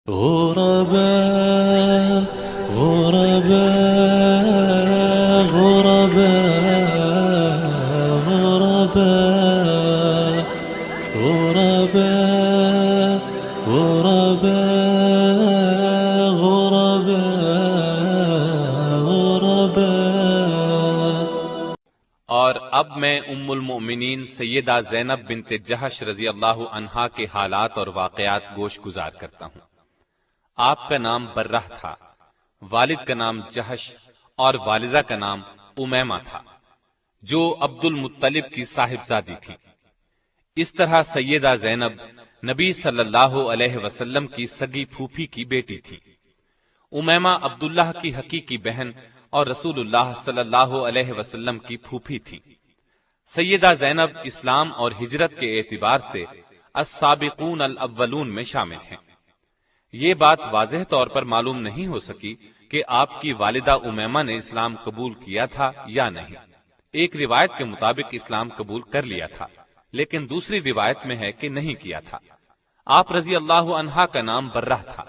غرباء غرباء غرباء غرباء غرباء غرباء غرباء. اور اب میں ام المؤمنین سیدہ زینب بنت جحش رضی اللہ عنہا کے حالات اور واقعات گوش گزار کرتا ہوں۔ آپ کا نام برہ تھا، والد کا نام جحش اور والدہ کا نام امیمہ تھا، جو عبد المطلب کی صاحبزادی تھی۔ اس طرح سیدہ زینب نبی صلی اللہ علیہ وسلم کی سگی پھوپھی کی بیٹی تھی۔ امیمہ عبداللہ کی حقیقی بہن اور رسول اللہ صلی اللہ علیہ وسلم کی پھوپھی تھی۔ سیدہ زینب اسلام اور ہجرت کے اعتبار سے السابقون الاولون میں شامل ہیں۔ یہ بات واضح طور پر معلوم نہیں ہو سکی کہ آپ کی والدہ امیمہ نے اسلام قبول کیا تھا یا نہیں۔ ایک روایت کے مطابق اسلام قبول کر لیا تھا، لیکن دوسری روایت میں ہے کہ نہیں کیا تھا۔ آپ رضی اللہ عنہا کا نام برہ تھا،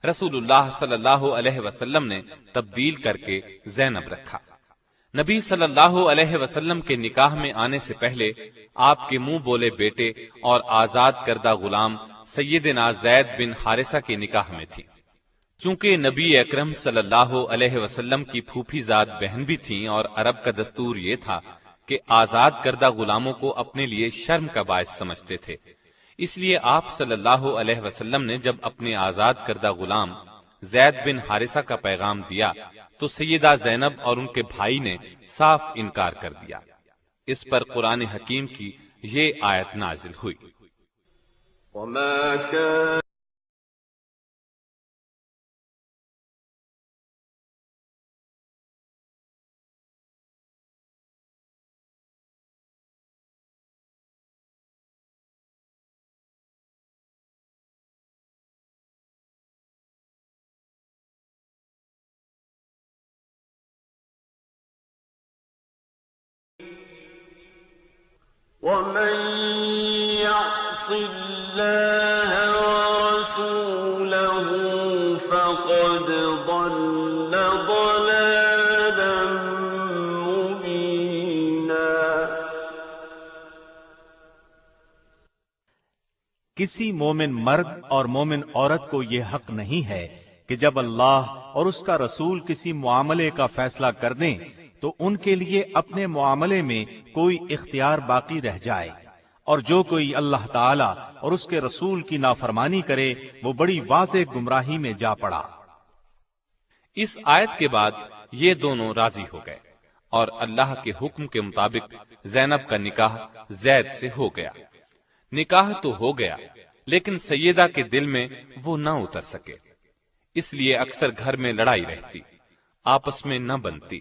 رسول اللہ صلی اللہ علیہ وسلم نے تبدیل کر کے زینب رکھا۔ نبی صلی اللہ علیہ وسلم کے نکاح میں آنے سے پہلے آپ کے منہ بولے بیٹے اور آزاد کردہ غلام سیدنا زید بن حارثہ کے نکاح میں تھی۔ چونکہ نبی اکرم صلی اللہ علیہ وسلم کی پھوپھی زاد بہن بھی تھیں اور عرب کا دستور یہ تھا کہ آزاد کردہ غلاموں کو اپنے لیے شرم کا باعث سمجھتے تھے، اس لیے آپ صلی اللہ علیہ وسلم نے جب اپنے آزاد کردہ غلام زید بن حارثہ کا پیغام دیا تو سیدہ زینب اور ان کے بھائی نے صاف انکار کر دیا۔ اس پر قرآن حکیم کی یہ آیت نازل ہوئی۔ وما كان ومن يعص الله ورسوله فقد ضل ضلالا مبينا۔ کسی مومن مرد اور مومن عورت کو یہ حق نہیں ہے کہ جب اللہ اور اس کا رسول کسی معاملے کا فیصلہ کر دیں تو ان کے لیے اپنے معاملے میں کوئی اختیار باقی رہ جائے، اور جو کوئی اللہ تعالی اور اس کے رسول کی نافرمانی کرے وہ بڑی واضح گمراہی میں جا پڑا۔ اس آیت کے بعد یہ دونوں راضی ہو گئے اور اللہ کے حکم کے مطابق زینب کا نکاح زید سے ہو گیا۔ نکاح تو ہو گیا، لیکن سیدہ کے دل میں وہ نہ اتر سکے، اس لیے اکثر گھر میں لڑائی رہتی، آپس میں نہ بنتی۔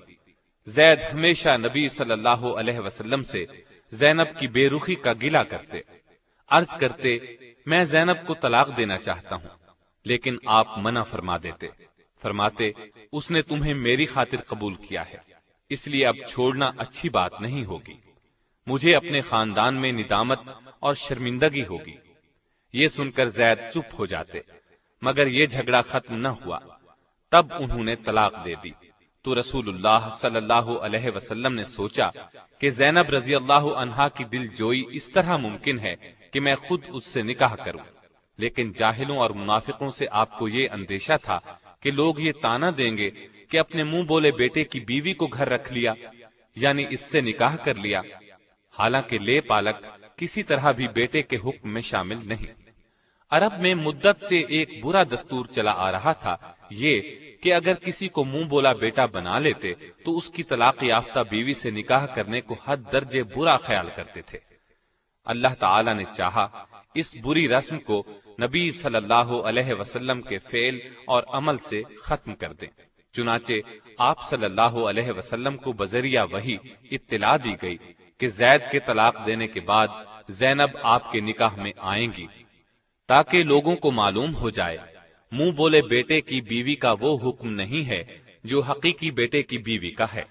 زید ہمیشہ نبی صلی اللہ علیہ وسلم سے زینب کی بے رخی کا گلہ کرتے، عرض کرتے میں زینب کو طلاق دینا چاہتا ہوں، لیکن آپ منع فرما دیتے، فرماتے اس نے تمہیں میری خاطر قبول کیا ہے، اس لیے اب چھوڑنا اچھی بات نہیں ہوگی، مجھے اپنے خاندان میں ندامت اور شرمندگی ہوگی۔ یہ سن کر زید چپ ہو جاتے، مگر یہ جھگڑا ختم نہ ہوا، تب انہوں نے طلاق دے دی۔ تو رسول اللہ صلی اللہ علیہ وسلم نے سوچا کہ زینب رضی اللہ عنہا کی دل جوئی اس طرح ممکن ہے کہ میں خود اس سے نکاح کروں، لیکن جاہلوں اور منافقوں سے آپ کو یہ اندیشہ تھا کہ لوگ یہ طعنہ دیں گے کہ اپنے منہ بولے بیٹے کی بیوی کو گھر رکھ لیا، یعنی اس سے نکاح کر لیا، حالانکہ لے پالک کسی طرح بھی بیٹے کے حکم میں شامل نہیں۔ عرب میں مدت سے ایک برا دستور چلا آ رہا تھا، یہ کہ اگر کسی کو منہ بولا بیٹا بنا لیتے تو اس کی طلاق یافتہ بیوی سے نکاح کرنے کو حد درجے برا خیال کرتے تھے۔ اللہ تعالی نے چاہا اس بری رسم کو نبی صلی اللہ علیہ وسلم کے فعل اور عمل سے ختم کر دیں، چنانچہ آپ صلی اللہ علیہ وسلم کو بذریعہ وحی اطلاع دی گئی کہ زید کے طلاق دینے کے بعد زینب آپ کے نکاح میں آئیں گی، تاکہ لوگوں کو معلوم ہو جائے منہ بولے بیٹے کی بیوی کا وہ حکم نہیں ہے جو حقیقی بیٹے کی بیوی کا ہے۔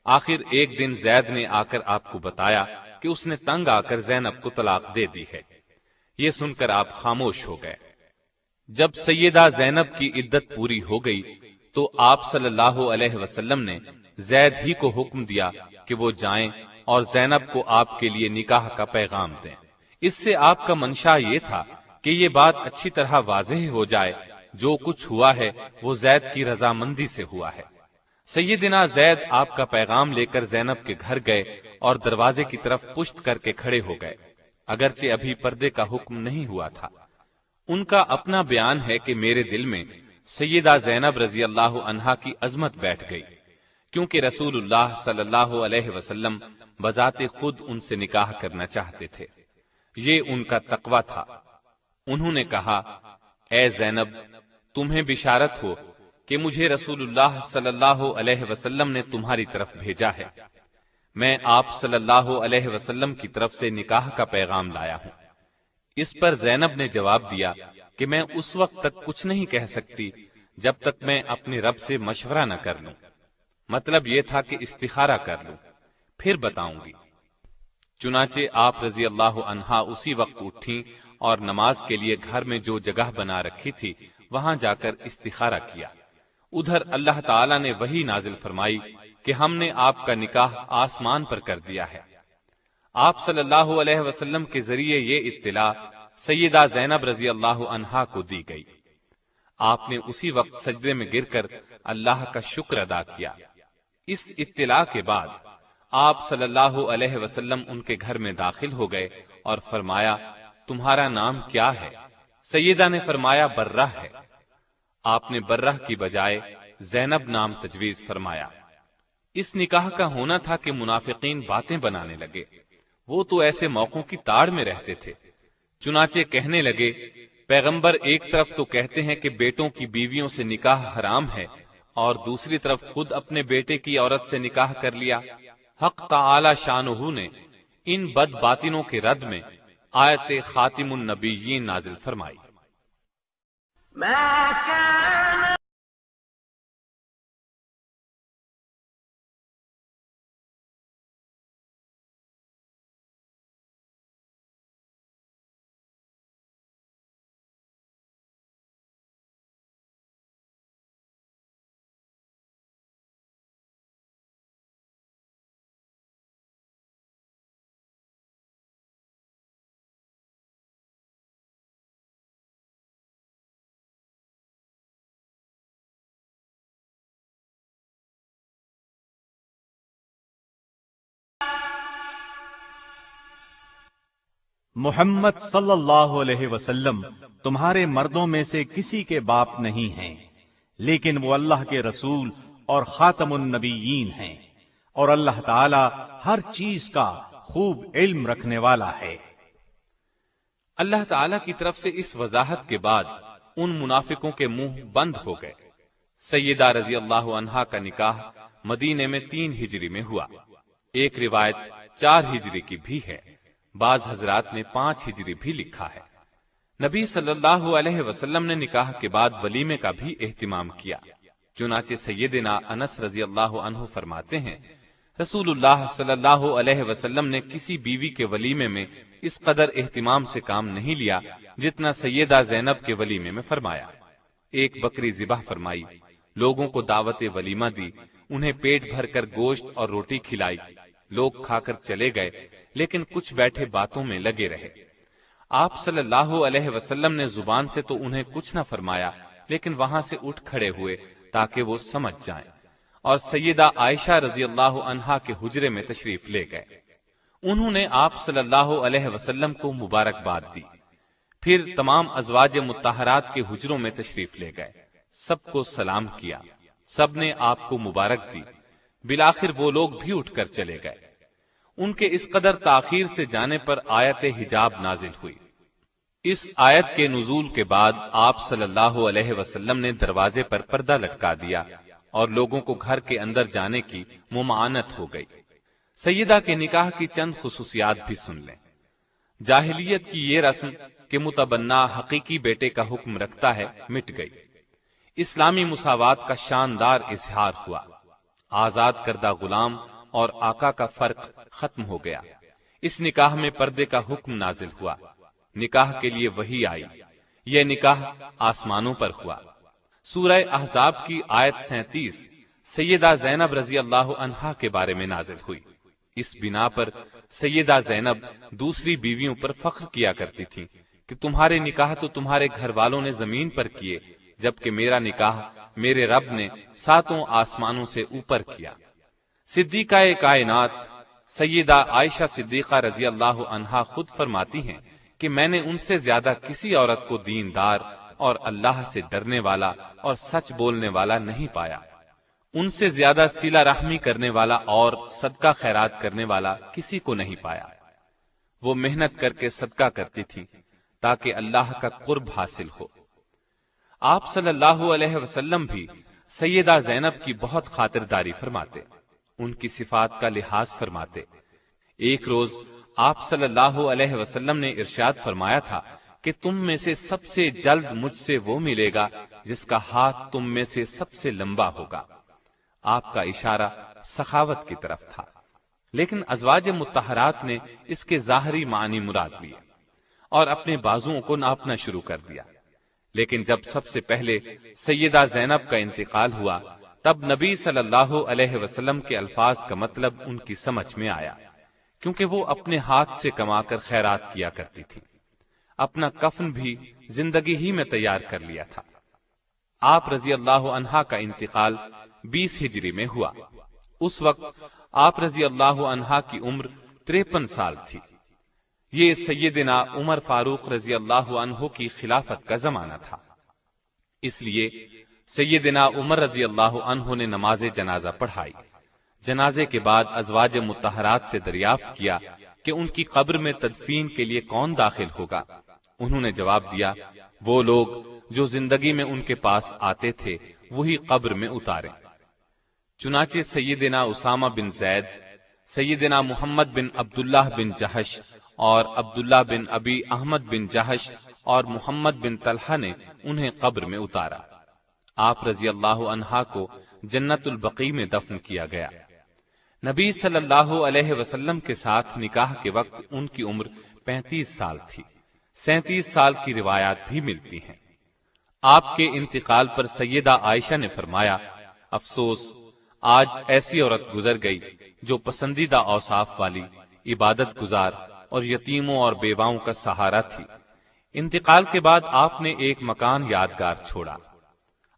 آخر ایک دن زید نے آ کر آپ کو بتایا کہ اس نے تنگ آ کر زینب کو طلاق دے دی ہے۔ یہ سن کر آپ خاموش ہو گئے۔ جب سیدہ زینب کی عدت پوری ہو گئی تو آپ صلی اللہ علیہ وسلم نے زید ہی کو حکم دیا کہ وہ جائیں اور زینب کو آپ کے لیے نکاح کا پیغام دیں۔ اس سے آپ کا منشا یہ تھا کہ یہ بات اچھی طرح واضح ہو جائے جو کچھ ہوا ہے وہ زید کی رضامندی سے ہوا ہے۔ سیدنا زید آپ کا پیغام لے کر زینب کے گھر گئے اور دروازے کی طرف پشت کر کے کھڑے ہو گئے، اگرچہ ابھی پردے کا حکم نہیں ہوا تھا۔ ان کا اپنا بیان ہے کہ میرے دل میں سیدہ زینب رضی اللہ عنہا کی عظمت بیٹھ گئی، کیونکہ رسول اللہ صلی اللہ علیہ وسلم بذات خود ان سے نکاح کرنا چاہتے تھے، یہ ان کا تقوی تھا۔ انہوں نے کہا، اے زینب، تمہیں بشارت ہو کہ مجھے رسول اللہ صلی اللہ علیہ وسلم نے تمہاری طرف بھیجا ہے، میں آپ صلی اللہ علیہ وسلم کی طرف سے نکاح کا پیغام لایا ہوں۔ اس پر زینب نے جواب دیا کہ میں اس وقت تک کچھ نہیں کہہ سکتی جب تک میں اپنے رب سے مشورہ نہ کر لوں، مطلب یہ تھا کہ استخارہ کر لوں، پھر بتاؤں گی۔ چنانچہ آپ رضی اللہ عنہا اسی وقت اٹھیں اور نماز کے لیے گھر میں جو جگہ بنا رکھی تھی وہاں جا کر استخارہ کیا۔ ادھر اللہ تعالیٰ نے وحی نازل فرمائی کہ ہم نے آپ کا نکاح آسمان پر کر دیا ہے۔ آپ صلی اللہ علیہ وسلم کے ذریعے یہ اطلاع سیدہ زینب رضی اللہ عنہا کو دی گئی۔ آپ نے اسی وقت سجدے میں گر کر اللہ کا شکر ادا کیا۔ اس اطلاع کے بعد آپ صلی اللہ علیہ وسلم ان کے گھر میں داخل ہو گئے اور فرمایا، تمہارا نام کیا ہے؟ سیدہ نے فرمایا، برہ ہے۔ آپ نے برہ کی بجائے زینب نام تجویز فرمایا۔ اس نکاح کا ہونا تھا کہ منافقین باتیں بنانے لگے، وہ تو ایسے موقعوں کی تاڑ میں رہتے تھے، چنانچہ کہنے لگے، پیغمبر ایک طرف تو کہتے ہیں کہ بیٹوں کی بیویوں سے نکاح حرام ہے اور دوسری طرف خود اپنے بیٹے کی عورت سے نکاح کر لیا۔ حق تعالی شانہ نے ان بد باطنوں کے رد میں آیت خاتم النبیین نازل فرمائی۔ ما كان محمد صلی اللہ علیہ وسلم تمہارے مردوں میں سے کسی کے باپ نہیں ہیں، لیکن وہ اللہ کے رسول اور خاتم النبیین ہیں، اور اللہ تعالی ہر چیز کا خوب علم رکھنے والا ہے۔ اللہ تعالیٰ کی طرف سے اس وضاحت کے بعد ان منافقوں کے منہ بند ہو گئے۔ سیدہ رضی اللہ عنہا کا نکاح مدینے میں 3 ہجری میں ہوا، ایک روایت 4 ہجری کی بھی ہے، بعض حضرات نے 5 ہجری بھی لکھا ہے۔ نبی صلی اللہ علیہ وسلم نے نکاح کے بعد ولیمے کا بھی اہتمام کیا، چنانچہ سیدنا انس رضی اللہ عنہ فرماتے ہیں، رسول اللہ صلی اللہ علیہ وسلم نے کسی بیوی کے ولیمے میں اس قدر اہتمام سے کام نہیں لیا جتنا سیدہ زینب کے ولیمے میں فرمایا۔ ایک بکری ذبح فرمائی، لوگوں کو دعوت ولیمہ دی، انہیں پیٹ بھر کر گوشت اور روٹی کھلائی، لوگ کھا کر چلے گئے، لیکن کچھ بیٹھے باتوں میں لگے رہے۔ آپ صلی اللہ علیہ وسلم نے زبان سے تو انہیں کچھ نہ فرمایا، لیکن وہاں سے اٹھ کھڑے ہوئے تاکہ وہ سمجھ جائیں، اور سیدہ عائشہ رضی اللہ عنہا کے حجرے میں تشریف لے گئے۔ انہوں نے آپ صلی اللہ علیہ وسلم کو مبارکباد دی، پھر تمام ازواج مطہرات کے حجروں میں تشریف لے گئے، سب کو سلام کیا، سب نے آپ کو مبارک دی، بالآخر وہ لوگ بھی اٹھ کر چلے گئے۔ ان کے اس قدر تاخیر سے جانے پر آیت حجاب نازل ہوئی۔ اس آیت کے نزول کے بعد آپ صلی اللہ علیہ وسلم نے دروازے پر پردہ لٹکا دیا اور لوگوں کو گھر کے اندر جانے کی ممانعت ہو گئی۔ سیدہ کے نکاح کی چند خصوصیات بھی سن لیں۔ جاہلیت کی یہ رسم کہ متبنہ حقیقی بیٹے کا حکم رکھتا ہے مٹ گئی۔ اسلامی مساوات کا شاندار اظہار ہوا۔ آزاد کردہ غلام اور آقا کا فرق ختم ہو گیا۔ اس نکاح میں پردے کا حکم نازل ہوا، نکاح کے لیے وحی آئی، یہ نکاح آسمانوں پر ہوا۔ سورہ احزاب کی آیت 37 سیدہ زینب رضی اللہ عنہا کے بارے میں نازل ہوئی۔ اس بنا پر سیدہ زینب دوسری بیویوں پر فخر کیا کرتی تھی کہ تمہارے نکاح تو تمہارے گھر والوں نے زمین پر کیے، جبکہ میرا نکاح میرے رب نے 7 آسمانوں سے اوپر کیا۔ صدیقہ کائنات سیدہ عائشہ صدیقہ رضی اللہ عنہا خود فرماتی ہیں کہ میں نے ان سے زیادہ کسی عورت کو دیندار اور اللہ سے ڈرنے والا اور سچ بولنے والا نہیں پایا۔ ان سے زیادہ صلہ رحمی کرنے والا اور صدقہ خیرات کرنے والا کسی کو نہیں پایا۔ وہ محنت کر کے صدقہ کرتی تھی تاکہ اللہ کا قرب حاصل ہو۔ آپ صلی اللہ علیہ وسلم بھی سیدہ زینب کی بہت خاطرداری فرماتے، ان کی صفات کا لحاظ فرماتے۔ ایک روز آپ صلی اللہ علیہ وسلم نے ارشاد فرمایا تھا کہ تم میں سے سب سے جلد مجھ سے وہ ملے گا جس کا ہاتھ تم میں سے سب سے لمبا ہوگا۔ آپ کا اشارہ سخاوت کی طرف تھا، لیکن ازواج مطہرات نے اس کے ظاہری معنی مراد لیے اور اپنے بازوؤں کو ناپنا شروع کر دیا۔ لیکن جب سب سے پہلے سیدہ زینب کا انتقال ہوا، تب نبی صلی اللہ علیہ وسلم کے الفاظ کا مطلب ان کی سمجھ میں آیا، کیونکہ وہ اپنے ہاتھ سے کما کر خیرات کیا کرتی تھی۔ اپنا کفن بھی زندگی ہی میں تیار کر لیا تھا۔ آپ رضی اللہ عنہا کا انتقال 20 ہجری میں ہوا۔ اس وقت آپ رضی اللہ عنہا کی عمر 53 سال تھی۔ یہ سیدنا عمر فاروق رضی اللہ عنہ کی خلافت کا زمانہ تھا، اس لیے سیدنا عمر رضی اللہ عنہ نے نماز جنازہ پڑھائی۔ جنازے کے بعد ازواج مطہرات سے دریافت کیا کہ ان کی قبر میں تدفین کے لیے کون داخل ہوگا۔ انہوں نے جواب دیا، وہ لوگ جو زندگی میں ان کے پاس آتے تھے وہی قبر میں اتاریں۔ چنانچہ سیدنا اسامہ بن زید، سیدنا محمد بن عبداللہ بن جہش اور عبداللہ بن ابی احمد بن جہش اور محمد بن طلحہ نے انہیں قبر میں اتارا۔ آپ رضی اللہ عنہا کو جنت البقیع میں دفن کیا گیا۔ نبی صلی اللہ علیہ وسلم کے ساتھ نکاح کے وقت ان کی عمر 35 سال تھی۔ 37 سال کی روایات بھی ملتی ہیں۔ آپ کے انتقال پر سیدہ عائشہ نے فرمایا، افسوس، آج ایسی عورت گزر گئی جو پسندیدہ اوصاف والی، عبادت گزار اور یتیموں اور بیواؤں کا سہارا تھی۔ انتقال کے بعد آپ نے ایک مکان یادگار چھوڑا۔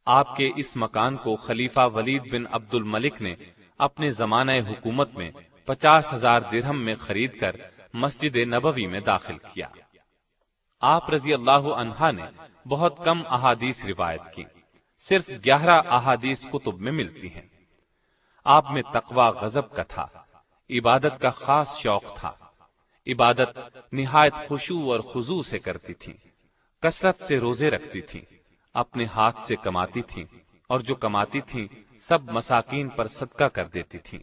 آپ کے اس مکان کو خلیفہ ولید بن عبد الملک نے اپنے زمانہ حکومت میں 50,000 درہم میں خرید کر مسجد نبوی میں داخل کیا۔ آپ رضی اللہ عنہا نے بہت کم احادیث روایت کی، صرف 11 احادیث کتب میں ملتی ہیں۔ آپ میں تقوی غضب کا تھا، عبادت کا خاص شوق تھا۔ عبادت نہایت خشوع اور خضوع سے کرتی تھی، کثرت سے روزے رکھتی تھی، اپنے ہاتھ سے کماتی تھی اور جو کماتی تھی سب مساکین پر صدقہ کر دیتی تھی۔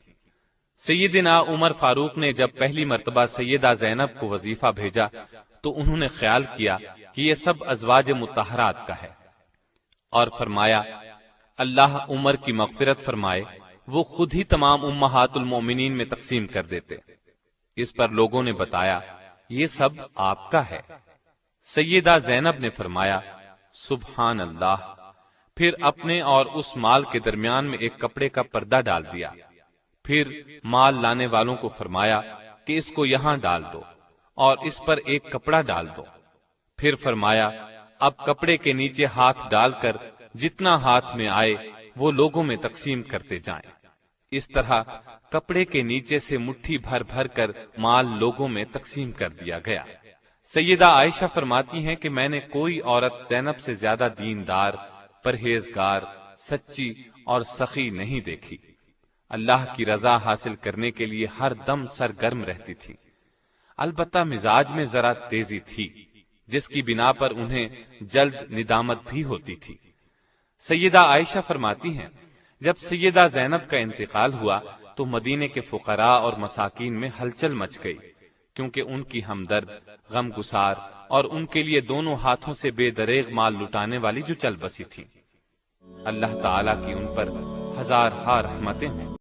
سیدنا عمر فاروق نے جب پہلی مرتبہ سیدہ زینب کو وظیفہ بھیجا تو انہوں نے خیال کیا کہ یہ سب ازواج مطہرات کا ہے، اور فرمایا، اللہ عمر کی مغفرت فرمائے، وہ خود ہی تمام امہات المومنین میں تقسیم کر دیتے۔ اس پر لوگوں نے بتایا، یہ سب آپ کا ہے۔ سیدہ زینب نے فرمایا، سبحان اللہ، پھر اپنے اور اس مال کے درمیان میں ایک کپڑے کا پردہ ڈال دیا۔ پھر مال لانے والوں کو فرمایا کہ اس کو یہاں ڈال دو اور اس پر ایک کپڑا ڈال دو۔ پھر فرمایا، اب کپڑے کے نیچے ہاتھ ڈال کر جتنا ہاتھ میں آئے وہ لوگوں میں تقسیم کرتے جائیں۔ اس طرح کپڑے کے نیچے سے مٹھی بھر بھر کر مال لوگوں میں تقسیم کر دیا گیا۔ سیدہ عائشہ فرماتی ہیں کہ میں نے کوئی عورت زینب سے زیادہ دیندار، پرہیزگار، سچی اور سخی نہیں دیکھی۔ اللہ کی رضا حاصل کرنے کے لیے ہر دم سرگرم رہتی تھی۔ البتہ مزاج میں ذرا تیزی تھی، جس کی بنا پر انہیں جلد ندامت بھی ہوتی تھی۔ سیدہ عائشہ فرماتی ہیں، جب سیدہ زینب کا انتقال ہوا تو مدینے کے فقراء اور مساکین میں ہلچل مچ گئی، کیونکہ ان کی ہمدرد، غم گسار اور ان کے لیے دونوں ہاتھوں سے بے دریغ مال لٹانے والی جو چل بسی تھی۔ اللہ تعالیٰ کی ان پر ہزارہا رحمتیں ہوں۔